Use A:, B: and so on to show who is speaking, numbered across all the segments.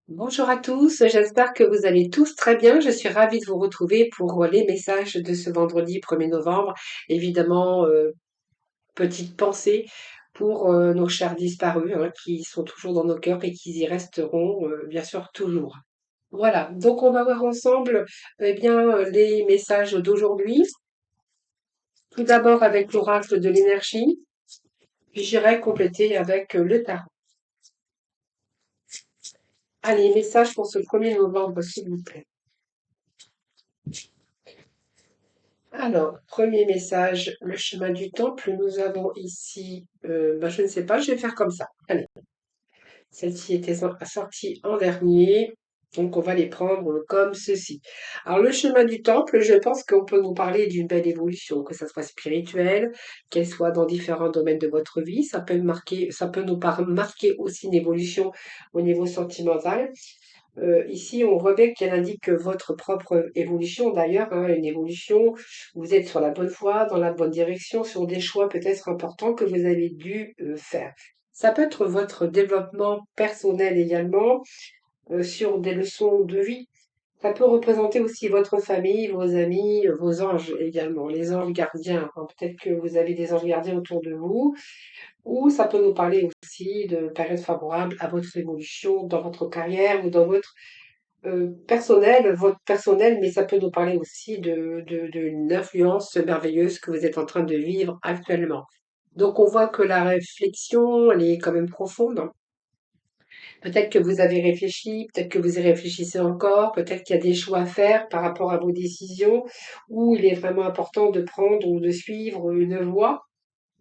A: Bonjour à tous, j'espère que vous allez tous très bien. Je suis ravie de vous retrouver pour les messages de ce vendredi 1er novembre. Évidemment, petite pensée pour nos chers disparus, hein, qui sont toujours dans nos cœurs et qui y resteront, bien sûr, toujours. Voilà, donc on va voir ensemble les messages d'aujourd'hui. Tout d'abord avec l'oracle de l'énergie, puis j'irai compléter avec le tarot. Allez, message pour ce 1er novembre, s'il vous plaît. Alors, premier message, le chemin du temple. Nous avons ici, je ne sais pas, je vais faire comme ça. Allez, celle-ci était sortie en dernier, donc on va les prendre comme ceci. Alors, le chemin du temple, je pense qu'on peut nous parler d'une belle évolution, que ça soit spirituelle, qu'elle soit dans différents domaines de votre vie. Ça peut marquer aussi une évolution au niveau sentimental. Ici, on revêt qu'elle indique votre propre évolution d'ailleurs, hein, une évolution, vous êtes sur la bonne voie, dans la bonne direction, sur des choix peut-être importants que vous avez dû faire. Ça peut être votre développement personnel également, sur des leçons de vie. Ça peut représenter aussi votre famille, vos amis, vos anges également, les anges gardiens, hein. Peut-être que vous avez des anges gardiens autour de vous, ou ça peut nous parler aussi de périodes favorables à votre évolution dans votre carrière ou dans votre personnel, votre personnel, mais ça peut nous parler aussi d'une influence merveilleuse que vous êtes en train de vivre actuellement. Donc on voit que la réflexion, elle est quand même profonde, hein. Peut-être que vous avez réfléchi, peut-être que vous y réfléchissez encore, peut-être qu'il y a des choix à faire par rapport à vos décisions, où il est vraiment important de prendre ou de suivre une voie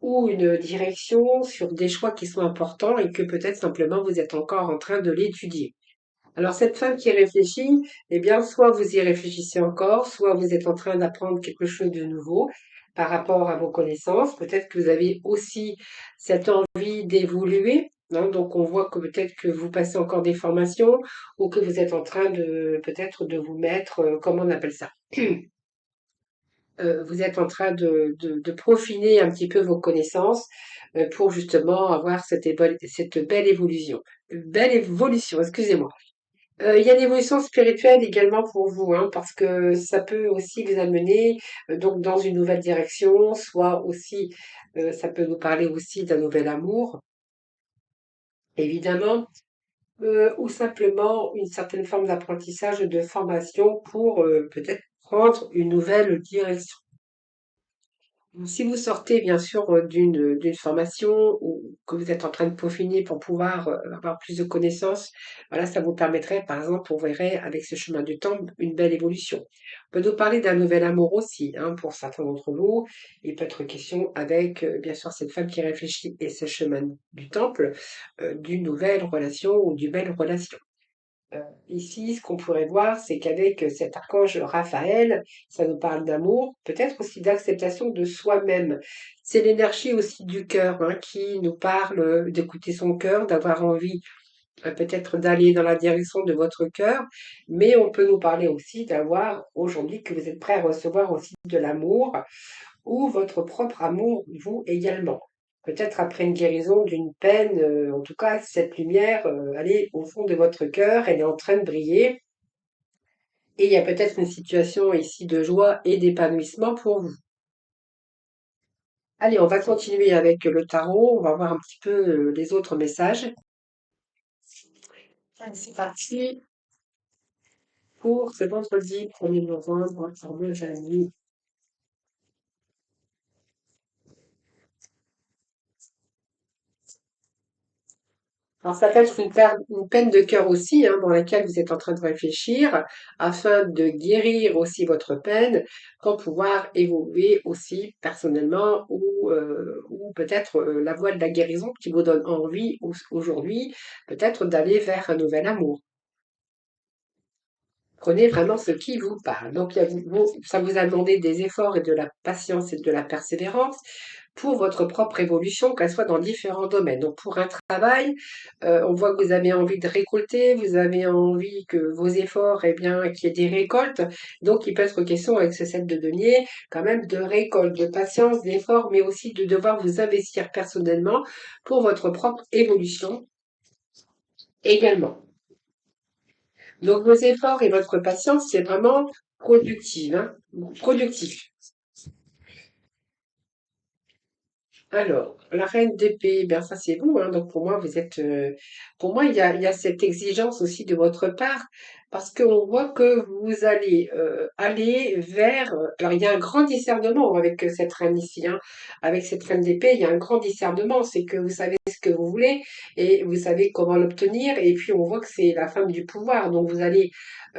A: ou une direction sur des choix qui sont importants et que peut-être simplement vous êtes encore en train de l'étudier. Alors cette femme qui réfléchit, eh bien, soit vous y réfléchissez encore, soit vous êtes en train d'apprendre quelque chose de nouveau par rapport à vos connaissances. Peut-être que vous avez aussi cette envie d'évoluer, hein. Donc on voit que peut-être que vous passez encore des formations ou que vous êtes en train de peut-être de vous mettre, comment on appelle ça? Vous êtes en train de peaufiner un petit peu vos connaissances pour justement avoir cette belle évolution. Belle évolution, excusez-moi. Il y a une évolution spirituelle également pour vous, hein, parce que ça peut aussi vous amener donc dans une nouvelle direction, soit aussi ça peut nous parler aussi d'un nouvel amour, évidemment, ou simplement une certaine forme d'apprentissage, de formation pour peut-être prendre une nouvelle direction. Si vous sortez bien sûr d'une formation ou que vous êtes en train de peaufiner pour pouvoir avoir plus de connaissances, voilà, ça vous permettrait, par exemple, on verrait avec ce chemin du temps une belle évolution. On peut nous parler d'un nouvel amour aussi, hein, pour certains d'entre vous. Il peut être question avec, bien sûr, cette femme qui réfléchit et ce chemin du temple, d'une nouvelle relation ou d'une belle relation. Ici, ce qu'on pourrait voir, c'est qu'avec cet archange Raphaël, ça nous parle d'amour, peut-être aussi d'acceptation de soi-même. C'est l'énergie aussi du cœur, hein, qui nous parle d'écouter son cœur, d'avoir envie peut-être d'aller dans la direction de votre cœur, mais on peut nous parler aussi d'avoir aujourd'hui que vous êtes prêt à recevoir aussi de l'amour ou votre propre amour, vous également. Peut-être après une guérison d'une peine, en tout cas, cette lumière, elle est au fond de votre cœur, elle est en train de briller, et il y a peut-être une situation ici de joie et d'épanouissement pour vous. Allez, on va continuer avec le tarot, on va voir un petit peu les autres messages. Allez, c'est parti pour ce vendredi 1er novembre, pour le jeudi. Alors ça peut être une peine de cœur aussi, hein, dans laquelle vous êtes en train de réfléchir, afin de guérir aussi votre peine, pour pouvoir évoluer aussi personnellement, ou peut-être la voie de la guérison qui vous donne envie aujourd'hui, peut-être d'aller vers un nouvel amour. Prenez vraiment ce qui vous parle. Donc, ça vous a demandé des efforts et de la patience et de la persévérance pour votre propre évolution, qu'elle soit dans différents domaines. Donc, pour un travail, on voit que vous avez envie de récolter, vous avez envie que vos efforts, eh bien, qu'il y ait des récoltes. Donc, il peut être question avec ce set de denier, quand même, de récolte, de patience, d'efforts, mais aussi de devoir vous investir personnellement pour votre propre évolution également. Donc vos efforts et votre patience, c'est vraiment productif, hein, productif. Alors, la reine d'épée, bien ça c'est vous, hein, donc pour moi vous êtes, pour moi il y a cette exigence aussi de votre part, parce qu'on voit que vous allez aller vers, alors il y a un grand discernement avec cette reine ici, hein, avec cette reine d'épée, il y a un grand discernement, c'est que vous savez ce que vous voulez et vous savez comment l'obtenir, et puis on voit que c'est la femme du pouvoir, donc vous allez,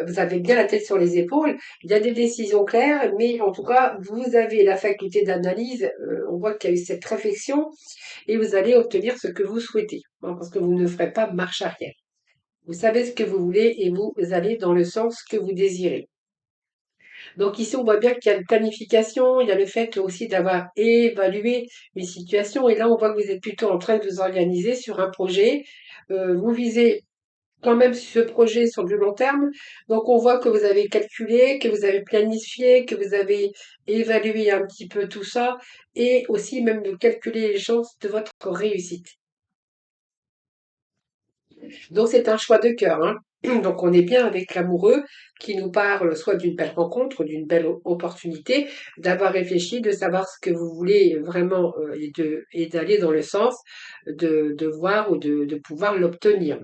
A: vous avez bien la tête sur les épaules, il y a des décisions claires, mais en tout cas, vous avez la faculté d'analyse. On voit qu'il y a eu cette réflexion et vous allez obtenir ce que vous souhaitez, hein, parce que vous ne ferez pas marche arrière. Vous savez ce que vous voulez et vous allez dans le sens que vous désirez. Donc ici, on voit bien qu'il y a une planification, il y a le fait aussi d'avoir évalué une situation et là, on voit que vous êtes plutôt en train de vous organiser sur un projet. Vous visez quand même ce projet sur du long terme. Donc on voit que vous avez calculé, que vous avez planifié, que vous avez évalué un petit peu tout ça et aussi même de calculer les chances de votre réussite. Donc c'est un choix de cœur, hein. Donc on est bien avec l'amoureux qui nous parle soit d'une belle rencontre, d'une belle opportunité, d'avoir réfléchi, de savoir ce que vous voulez vraiment et d'aller dans le sens de voir ou de pouvoir l'obtenir.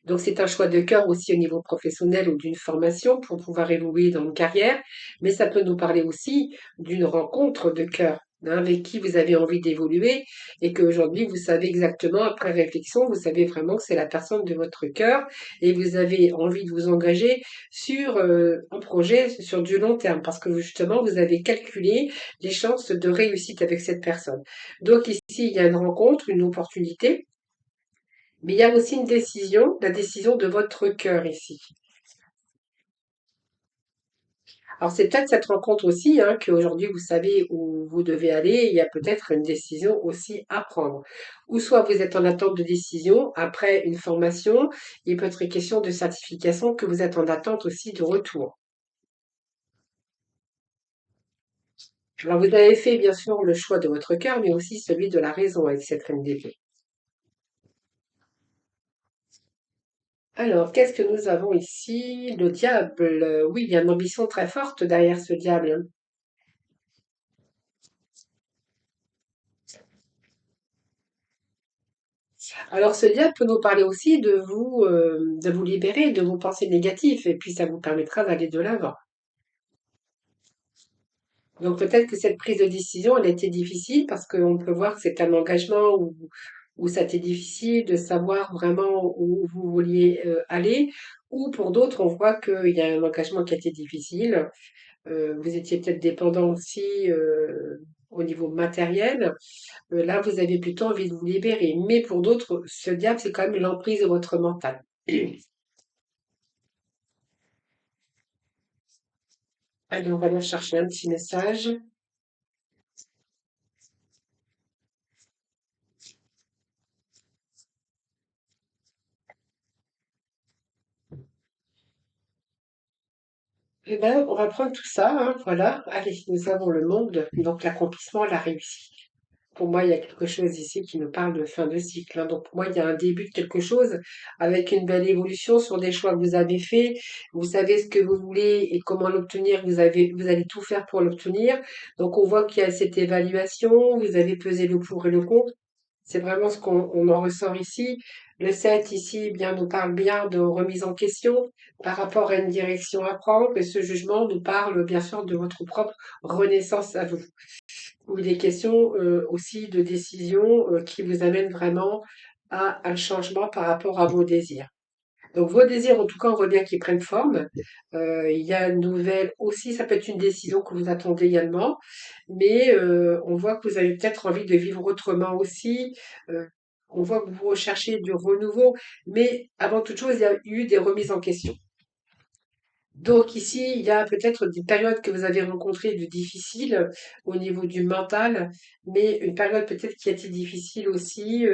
A: Donc c'est un choix de cœur aussi au niveau professionnel ou d'une formation pour pouvoir évoluer dans une carrière, mais ça peut nous parler aussi d'une rencontre de cœur, hein, avec qui vous avez envie d'évoluer et qu'aujourd'hui vous savez exactement, après réflexion, vous savez vraiment que c'est la personne de votre cœur et vous avez envie de vous engager sur un projet sur du long terme parce que justement vous avez calculé les chances de réussite avec cette personne. Donc ici, il y a une rencontre, une opportunité mais il y a aussi une décision, la décision de votre cœur ici. Alors c'est peut-être cette rencontre aussi, hein, qu'aujourd'hui vous savez où vous devez aller, il y a peut-être une décision aussi à prendre. Ou soit vous êtes en attente de décision après une formation, il peut être question de certification que vous êtes en attente aussi de retour. Alors vous avez fait bien sûr le choix de votre cœur, mais aussi celui de la raison avec cette reine d'épée. Alors, qu'est-ce que nous avons ici? Le diable. Oui, il y a une ambition très forte derrière ce diable, hein. Alors ce diable peut nous parler aussi de vous libérer de vos pensées négatives et puis ça vous permettra d'aller de l'avant. Donc peut-être que cette prise de décision, elle a été difficile parce qu'on peut voir que c'est un engagement où ça a été difficile de savoir vraiment où vous vouliez aller. Ou pour d'autres, on voit qu'il y a un engagement qui a été difficile. Vous étiez peut-être dépendant aussi au niveau matériel. Là, vous avez plutôt envie de vous libérer. Mais pour d'autres, ce diable, c'est quand même l'emprise de votre mental. Allez, on va aller chercher un petit message. Eh ben, on va prendre tout ça, hein, voilà. Allez, nous avons le monde, donc l'accomplissement, la réussite. Pour moi, il y a quelque chose ici qui nous parle de fin de cycle, hein. Donc pour moi, il y a un début de quelque chose avec une belle évolution sur des choix que vous avez faits. Vous savez ce que vous voulez et comment l'obtenir. Vous allez tout faire pour l'obtenir. Donc on voit qu'il y a cette évaluation. Vous avez pesé le pour et le contre. C'est vraiment ce qu'on en ressort ici. Le 7 ici, eh bien, nous parle bien de remise en question par rapport à une direction à prendre. Et ce jugement nous parle bien sûr de votre propre renaissance à vous. Où il est question aussi de décisions qui vous amènent vraiment à un changement par rapport à vos désirs. Donc vos désirs, en tout cas, on voit bien qu'ils prennent forme. Il y a une nouvelle aussi, ça peut être une décision que vous attendez également, mais on voit que vous avez peut-être envie de vivre autrement aussi. Euh, on voit que vous recherchez du renouveau, mais avant toute chose, il y a eu des remises en question. Donc ici, il y a peut-être des périodes que vous avez rencontrées de difficiles au niveau du mental, mais une période peut-être qui a été difficile aussi,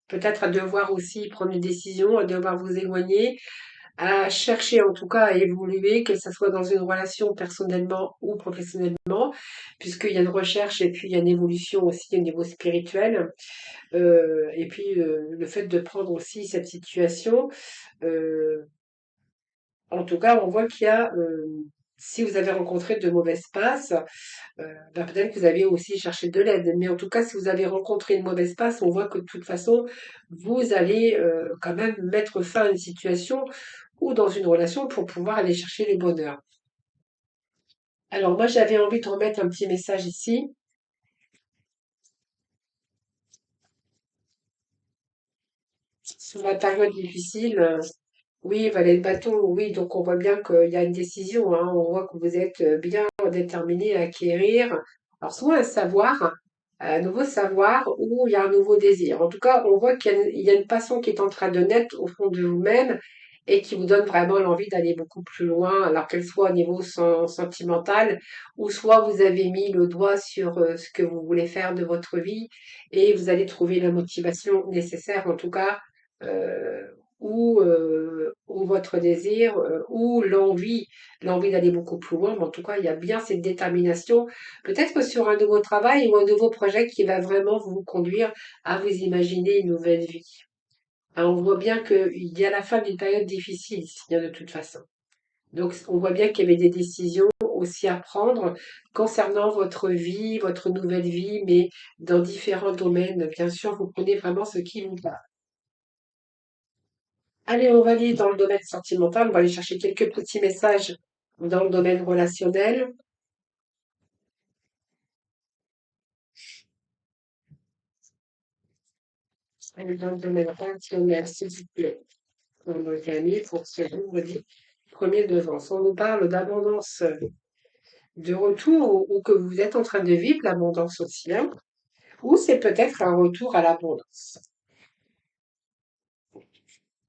A: peut-être à devoir aussi prendre une décision, à devoir vous éloigner, à chercher en tout cas à évoluer, que ce soit dans une relation personnellement ou professionnellement, puisqu'il y a une recherche et puis il y a une évolution aussi au niveau spirituel. Et puis le fait de prendre aussi cette situation, euh, En tout cas, on voit qu'il y a, si vous avez rencontré de mauvaises passes, bah, peut-être que vous avez aussi cherché de l'aide. Mais en tout cas, si vous avez rencontré une mauvaise passe, on voit que de toute façon, vous allez quand même mettre fin à une situation ou dans une relation pour pouvoir aller chercher le bonheur. Alors moi, j'avais envie de remettre un petit message ici. Sur la période difficile, oui, valet de bâton, oui, donc on voit bien qu'il y a une décision, hein. On voit que vous êtes bien déterminé à acquérir, alors soit un savoir, un nouveau savoir, ou il y a un nouveau désir. En tout cas, on voit qu'il y a une passion qui est en train de naître au fond de vous-même et qui vous donne vraiment l'envie d'aller beaucoup plus loin, alors qu'elle soit au niveau sentimental, ou soit vous avez mis le doigt sur ce que vous voulez faire de votre vie et vous allez trouver la motivation nécessaire, en tout cas euh, ou votre désir, ou l'envie d'aller beaucoup plus loin. Mais en tout cas, il y a bien cette détermination, peut-être sur un nouveau travail ou un nouveau projet qui va vraiment vous conduire à vous imaginer une nouvelle vie. Hein, on voit bien qu'il y a la fin d'une période difficile ici, hein, de toute façon. Donc, on voit bien qu'il y avait des décisions aussi à prendre concernant votre vie, votre nouvelle vie, mais dans différents domaines. Bien sûr, vous prenez vraiment ce qui vous va. Allez, on va aller dans le domaine sentimental, on va aller chercher quelques petits messages dans le domaine relationnel. Allez, dans le domaine relationnel, s'il vous plaît, pour nos amis, pour ce vendredi premier er novembre. On nous parle d'abondance de retour ou que vous êtes en train de vivre l'abondance aussi, hein, ou c'est peut-être un retour à l'abondance.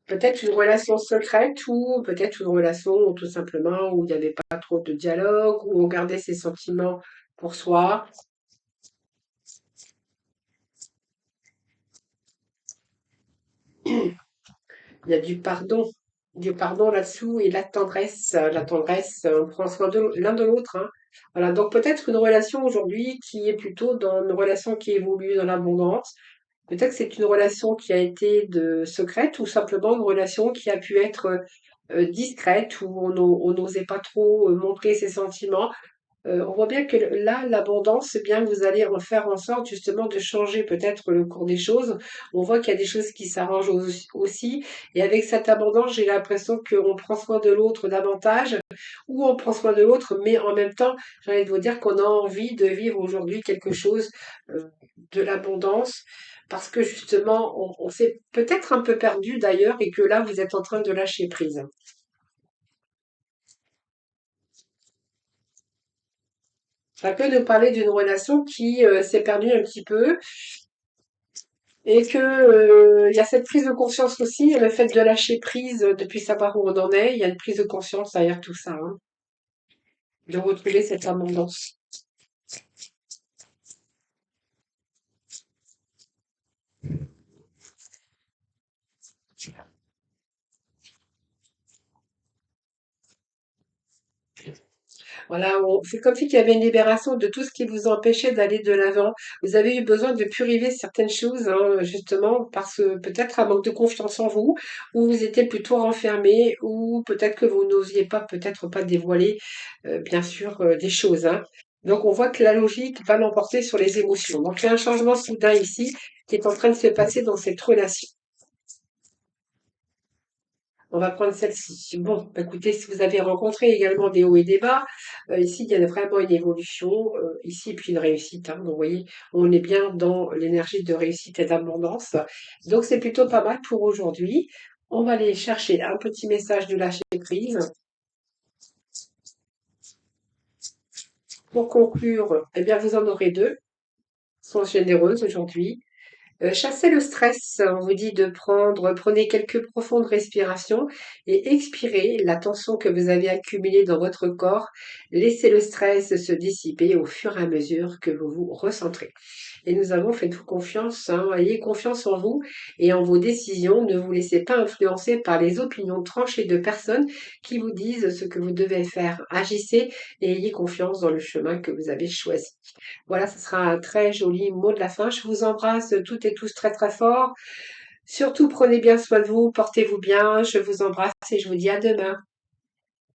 A: Peut-être une relation secrète ou peut-être une relation tout simplement où il n'y avait pas trop de dialogue, où on gardait ses sentiments pour soi. Il y a du pardon là-dessous et la tendresse, on prend soin de l'un de l'autre, hein. Voilà, donc peut-être une relation aujourd'hui qui est plutôt dans une relation qui évolue dans l'abondance. Peut-être que c'est une relation qui a été secrète ou simplement une relation qui a pu être discrète où on n'osait pas trop montrer ses sentiments. On voit bien que là, l'abondance, c'est bien que vous allez en faire en sorte justement de changer peut-être le cours des choses. On voit qu'il y a des choses qui s'arrangent aussi. Et avec cette abondance, j'ai l'impression qu'on prend soin de l'autre davantage, ou on prend soin de l'autre, mais en même temps, j'ai envie de vous dire qu'on a envie de vivre aujourd'hui quelque chose de l'abondance. Parce que justement, on s'est peut-être un peu perdu d'ailleurs et que là, vous êtes en train de lâcher prise. Ça peut nous parler d'une relation qui s'est perdue un petit peu et que il y a cette prise de conscience aussi, le fait de lâcher prise depuis savoir où on en est, il y a une prise de conscience derrière tout ça, hein, de retrouver cette abondance. Voilà, c'est comme si qu'il y avait une libération de tout ce qui vous empêchait d'aller de l'avant. Vous avez eu besoin de purifier certaines choses, hein, justement, parce que peut-être un manque de confiance en vous, ou vous étiez plutôt renfermé, ou peut-être que vous n'osiez pas, peut-être pas dévoiler, bien sûr, des choses, hein. Donc on voit que la logique va l'emporter sur les émotions. Donc il y a un changement soudain ici qui est en train de se passer dans cette relation. On va prendre celle-ci. Bon, bah, écoutez, si vous avez rencontré également des hauts et des bas, ici, il y a vraiment une évolution, ici, et puis une réussite, hein. Donc, vous voyez, on est bien dans l'énergie de réussite et d'abondance. Donc, c'est plutôt pas mal pour aujourd'hui. On va aller chercher un petit message de lâcher prise. Pour conclure, eh bien, vous en aurez deux. Sont généreuses aujourd'hui. Chassez le stress, on vous dit de prenez quelques profondes respirations et expirez la tension que vous avez accumulée dans votre corps. Laissez le stress se dissiper au fur et à mesure que vous vous recentrez. Et nous avons faites-vous confiance, hein, ayez confiance en vous et en vos décisions. Ne vous laissez pas influencer par les opinions tranchées de personnes qui vous disent ce que vous devez faire. Agissez et ayez confiance dans le chemin que vous avez choisi. Voilà, ce sera un très joli mot de la fin. Je vous embrasse toutes et tous très très fort. Surtout, prenez bien soin de vous, portez-vous bien. Je vous embrasse et je vous dis à demain.